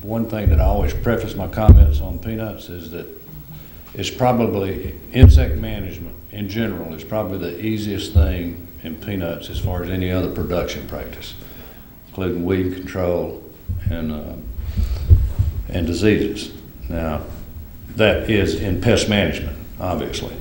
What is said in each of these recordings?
one thing that I always preface my comments on peanuts is that it's probably insect management in general is probably the easiest thing in peanuts as far as any other production practice, including weed control and diseases. Now, that is in pest management, obviously.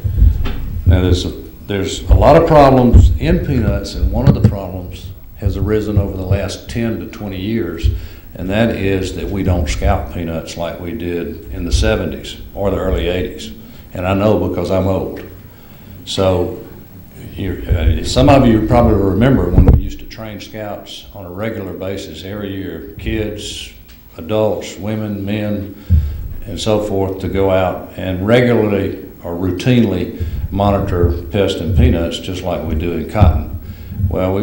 Now, there's a lot of problems in peanuts, and one of the problems has arisen over the last 10 to 20 years, and that is that we don't scout peanuts like we did in the 70s or the early 80s. And I know because I'm old. So some of you probably remember when we used to train scouts on a regular basis every year, kids, adults, women, men, and so forth, to go out and regularly or routinely monitor pests in peanuts just like we do in cotton. Well,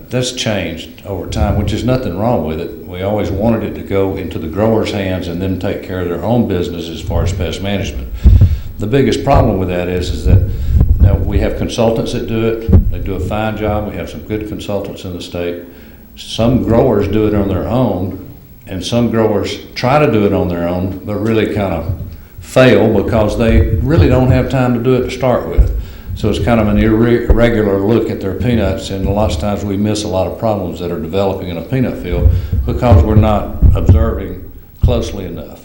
that's changed over time, which is nothing wrong with it. We always wanted it to go into the growers' hands and then take care of their own business as far as pest management. The biggest problem with that is that now we have consultants that do it. They do a fine job. We have some good consultants in the state. Some growers do it on their own, and some growers try to do it on their own, but really kind of fail because they really don't have time to do it to start with. So it's kind of an irregular look at their peanuts, and a lot of times we miss a lot of problems that are developing in a peanut field because we're not observing closely enough.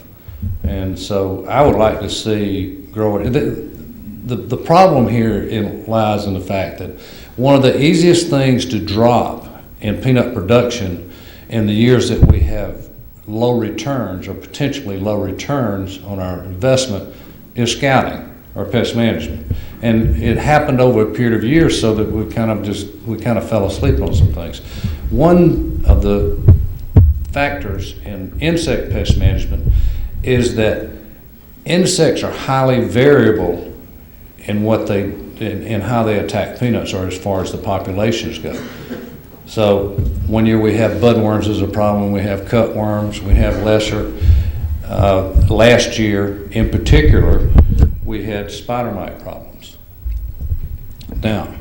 And so I would like to see growers. The problem here lies in the fact that one of the easiest things to drop in peanut production in the years that we have low returns or potentially low returns on our investment is scouting or pest management. And it happened over a period of years so that we kind of fell asleep on some things. One of the factors in insect pest management is that insects are highly variable in in how they attack peanuts, or as far as the populations go. So one year we have budworms as a problem, we have cutworms, we have lesser. Last year in particular, we had spider mite problems. Now,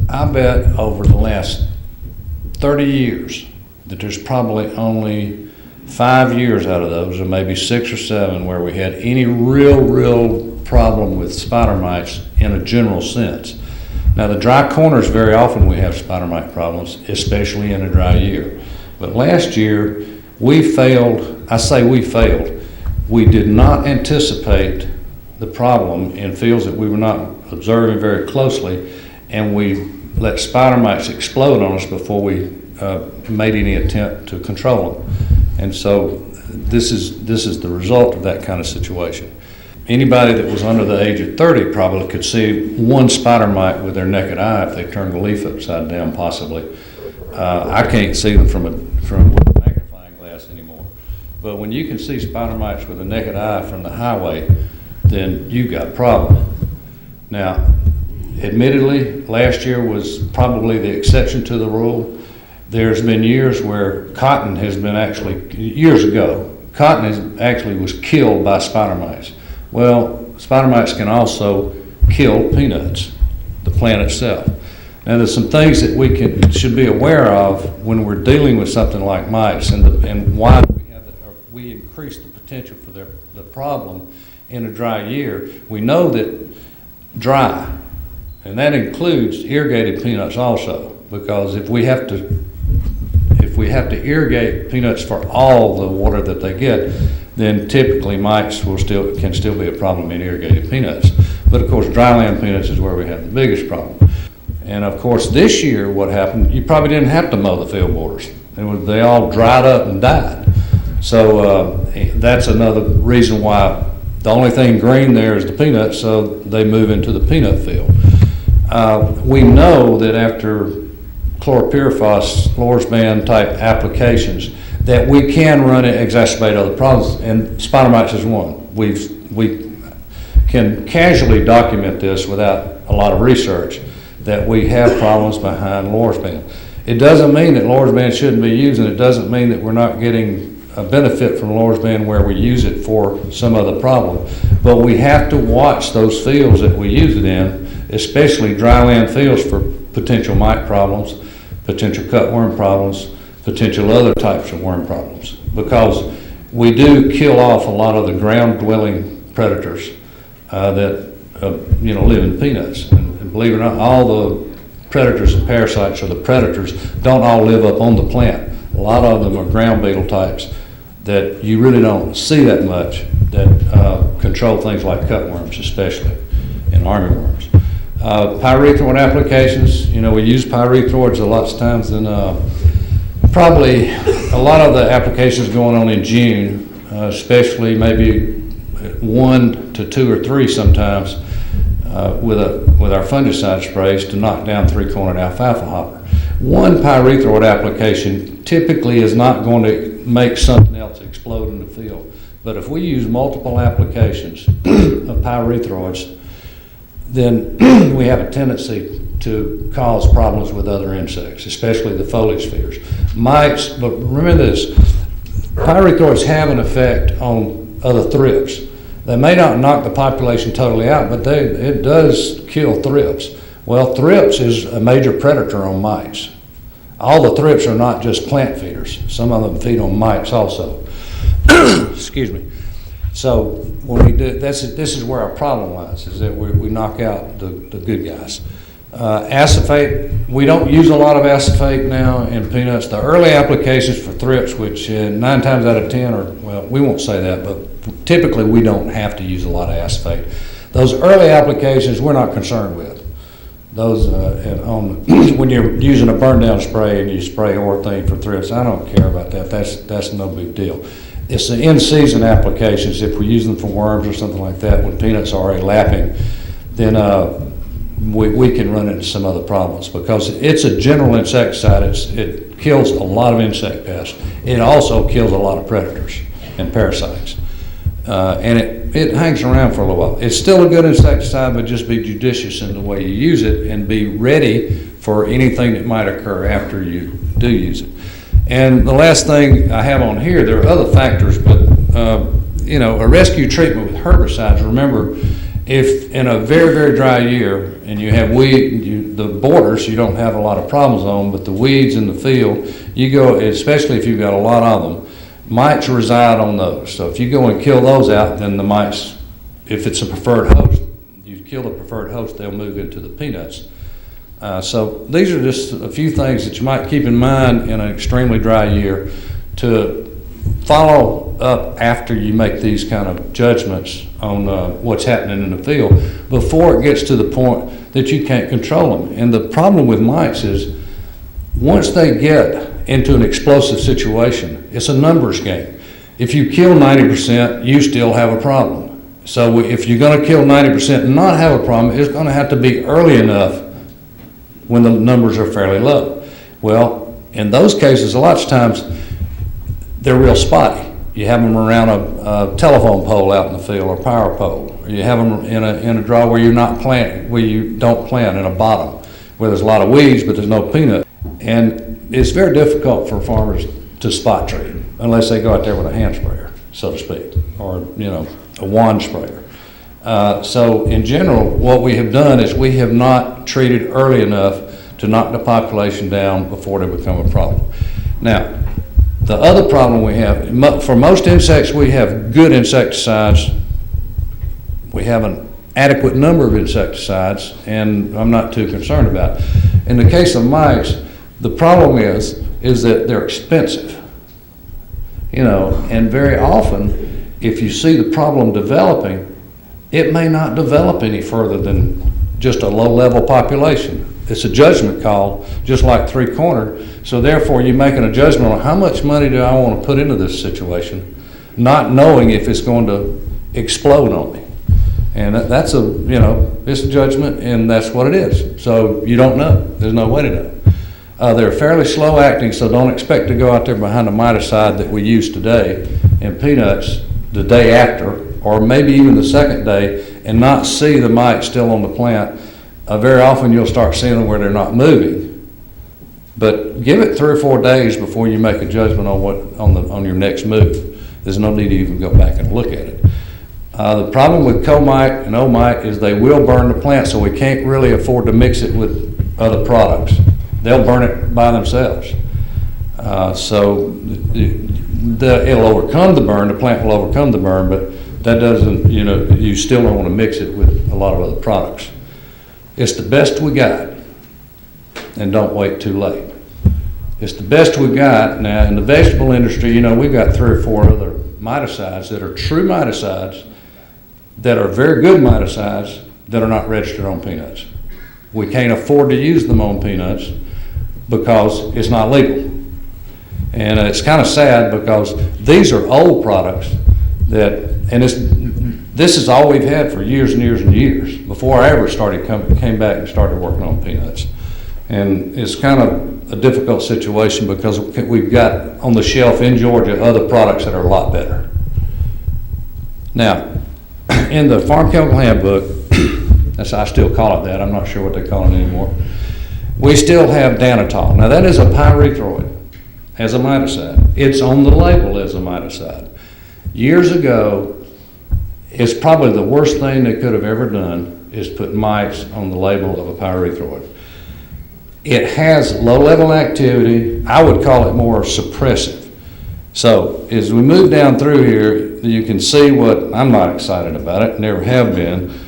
I bet over the last 30 years that there's probably only 5 years out of those, or maybe 6 or 7, where we had any real problem with spider mites in a general sense. Now, the dry corners, very often we have spider mite problems, especially in a dry year. But last year, we failed. I say we failed. We did not anticipate the problem in fields that we were not observing very closely, and we let spider mites explode on us before we made any attempt to control them. And so this is the result of that kind of situation. Anybody that was under the age of 30 probably could see one spider mite with their naked eye if they turned the leaf upside down, possibly. I can't see them from a magnifying glass anymore. But when you can see spider mites with a naked eye from the highway, then you've got a problem. Now, admittedly, last year was probably the exception to the rule. There's been years where cotton has been years ago, cotton actually was killed by spider mites. Well, spider mites can also kill peanuts, the plant itself. Now, there's some things that we should be aware of when we're dealing with something like mites, and why we increase the potential for the problem in a dry year. We know that dry, and that includes irrigated peanuts also, because if we have to irrigate peanuts for all the water that they get, then typically mites can still be a problem in irrigated peanuts. But of course, dryland peanuts is where we have the biggest problem. And of course, this year what happened, you probably didn't have to mow the field borders. They all dried up and died. So that's another reason why the only thing green there is the peanuts, so they move into the peanut field. We know that after chlorpyrifos, Lorsban type applications, that we can run it, exacerbate other problems, and spider mites is one. We can casually document this without a lot of research, that we have problems behind Lorsban. It doesn't mean that Lorsban shouldn't be used, and it doesn't mean that we're not getting a benefit from Lorsban where we use it for some other problem. But we have to watch those fields that we use it in, especially dryland fields, for potential mite problems, potential cutworm problems, potential other types of worm problems, because we do kill off a lot of the ground-dwelling predators that live in peanuts. And believe it or not, all the predators and parasites, or the predators, don't all live up on the plant. A lot of them are ground beetle types that you really don't see that much, that control things like cutworms, especially, and armyworms. Pyrethroid applications, we use pyrethroids a lot of times than probably a lot of the applications going on in June, especially maybe 1 to 2 or 3 sometimes with our fungicide sprays to knock down 3-cornered alfalfa hopper. One pyrethroid application typically is not going to make something else explode in the field. But if we use multiple applications of pyrethroids, then we have a tendency to cause problems with other insects, especially the foliage feeders. Mites, but remember this, pyrethroids have an effect on other thrips. They may not knock the population totally out, but it does kill thrips. Well, thrips is a major predator on mites. All the thrips are not just plant feeders. Some of them feed on mites also. Excuse me. So when we do, this is where our problem lies, is that we knock out the good guys. Acephate, we don't use a lot of acephate now in peanuts. The early applications for thrips, which 9 times out of 10, or well, we won't say that, but typically we don't have to use a lot of acephate. Those early applications we're not concerned with. Those when you're using a burn down spray and you spray orthene for thrips, I don't care about that. That's no big deal. It's the in-season applications. If we use them for worms or something like that, when peanuts are already lapping, then we can run into some other problems, because it's a general insecticide. It kills a lot of insect pests. It also kills a lot of predators and parasites. And it hangs around for a little while. It's still a good insecticide, but just be judicious in the way you use it and be ready for anything that might occur after you do use it. And the last thing I have on here, there are other factors, but a rescue treatment with herbicides. Remember, if in a very, very dry year and you have the borders you don't have a lot of problems on, but the weeds in the field, you go, especially if you've got a lot of them, mites reside on those. So if you go and kill those out, then the mites, if it's a preferred host, you kill the preferred host, they'll move into the peanuts. So these are just a few things that you might keep in mind in an extremely dry year to follow up after you make these kind of judgments on what's happening in the field before it gets to the point that you can't control them. And the problem with mites is once they get into an explosive situation, it's a numbers game. If you kill 90%, you still have a problem. So if you're going to kill 90% and not have a problem, it's going to have to be early enough when the numbers are fairly low. Well, in those cases, a lot of times they're real spotty. You have them around a telephone pole out in the field, or power pole. Or you have them in a draw where you're not planting, where you don't plant, in a bottom where there's a lot of weeds but there's no peanut. And it's very difficult for farmers to spot treat unless they go out there with a hand sprayer, so to speak, or a wand sprayer. So in general, what we have done is we have not treated early enough to knock the population down before they become a problem. Now, the other problem we have, for most insects, we have good insecticides. We have an adequate number of insecticides, and I'm not too concerned about it. In the case of mites, the problem is that they're expensive. And very often, if you see the problem developing, it may not develop any further than just a low-level population. It's a judgment call, just like 3-cornered. So therefore, you're making a judgment on how much money do I want to put into this situation, not knowing if it's going to explode on me. And that's it's a judgment, and that's what it is. So you don't know. There's no way to know. They're fairly slow acting, so don't expect to go out there behind the miticide that we use today in peanuts the day after, or maybe even the second day, and not see the mite still on the plant. Very often you'll start seeing them where they're not moving. But give it 3 or 4 days before you make a judgment on your next move. There's no need to even go back and look at it. The problem with comite and omite is they will burn the plant, so we can't really afford to mix it with other products. They'll burn it by themselves. So it'll overcome the burn, the plant will overcome the burn, but that doesn't, you still don't want to mix it with a lot of other products. It's the best we got, and don't wait too late. It's the best we got. Now, in the vegetable industry, we've got 3 or 4 other miticides that are true miticides, that are very good miticides, that are not registered on peanuts. We can't afford to use them on peanuts because it's not legal. And it's kind of sad because these are old products this is all we've had for years and years and years before I ever came back and started working on peanuts. And it's kind of a difficult situation because we've got on the shelf in Georgia other products that are a lot better. Now, in the Farm Chemical Handbook, I still call it that, I'm not sure what they call it anymore, we still have danitol. Now that is a pyrethroid as a miticide. It's on the label as a miticide. Years ago, it's probably the worst thing they could have ever done is put mites on the label of a pyrethroid. It has low-level activity. I would call it more suppressive. So as we move down through here, you can see what I'm not excited about it, never have been.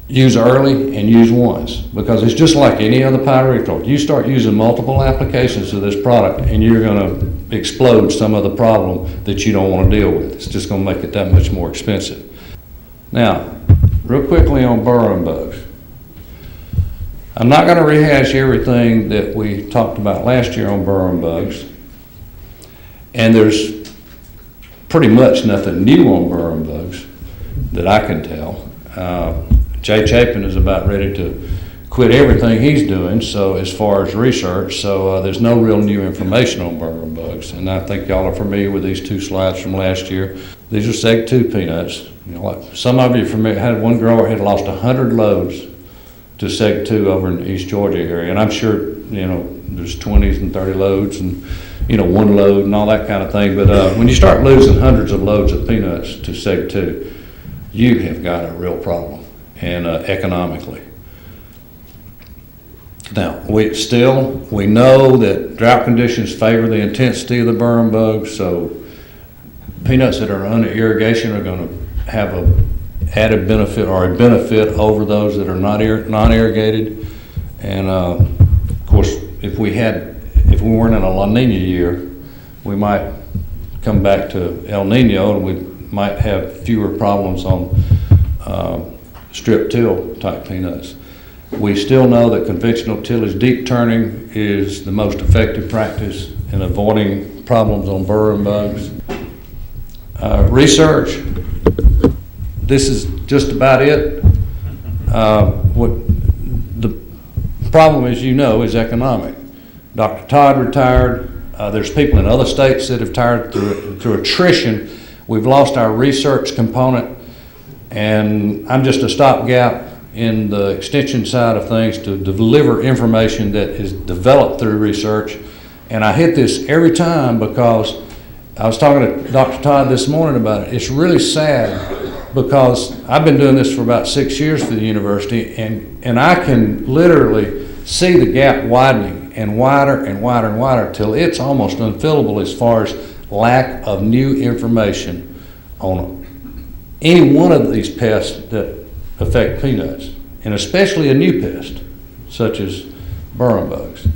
Use early and use once, because it's just like any other pyrethroid. You start using multiple applications of this product and you're going to explode some of the problem that you don't want to deal with. It's just going to make it that much more expensive. Now, real quickly on burrowing bugs. I'm not going to rehash everything that we talked about last year on burrowing bugs. And there's pretty much nothing new on burrowing bugs that I can tell. Jay Chapin is about ready to quit everything he's doing, so as far as research, so there's no real new information on burrowing bugs. And I think y'all are familiar with these 2 slides from last year. These are Seg2 peanuts. Like some of you are familiar, had one grower had lost 100 loads to Seg2 over in the East Georgia area, and I'm sure there's 20s and 30 loads and 1 load and all that kind of thing. But when you start losing hundreds of loads of peanuts to Seg2, you have got a real problem, and economically. Now, we know that drought conditions favor the intensity of the burrowing bugs, so peanuts that are under irrigation are going to have a added benefit or a benefit over those that are non-irrigated. And of course, if we weren't in a La Nina year, we might come back to El Nino and we might have fewer problems on strip till type peanuts. We still know that conventional tillage deep turning is the most effective practice in avoiding problems on burrowing bugs. Research, this is just about it. What the problem is, is economic. Dr. Todd retired. There's people in other states that have retired through attrition. We've lost our research component, and I'm just a stopgap in the extension side of things to deliver information that is developed through research. And I hit this every time because I was talking to Dr. Todd this morning about it. It's really sad because I've been doing this for about 6 years for the university, and I can literally see the gap widening and wider and wider and wider till it's almost unfillable as far as lack of new information on any one of these pests that affect peanuts, and especially a new pest such as burrowing bugs.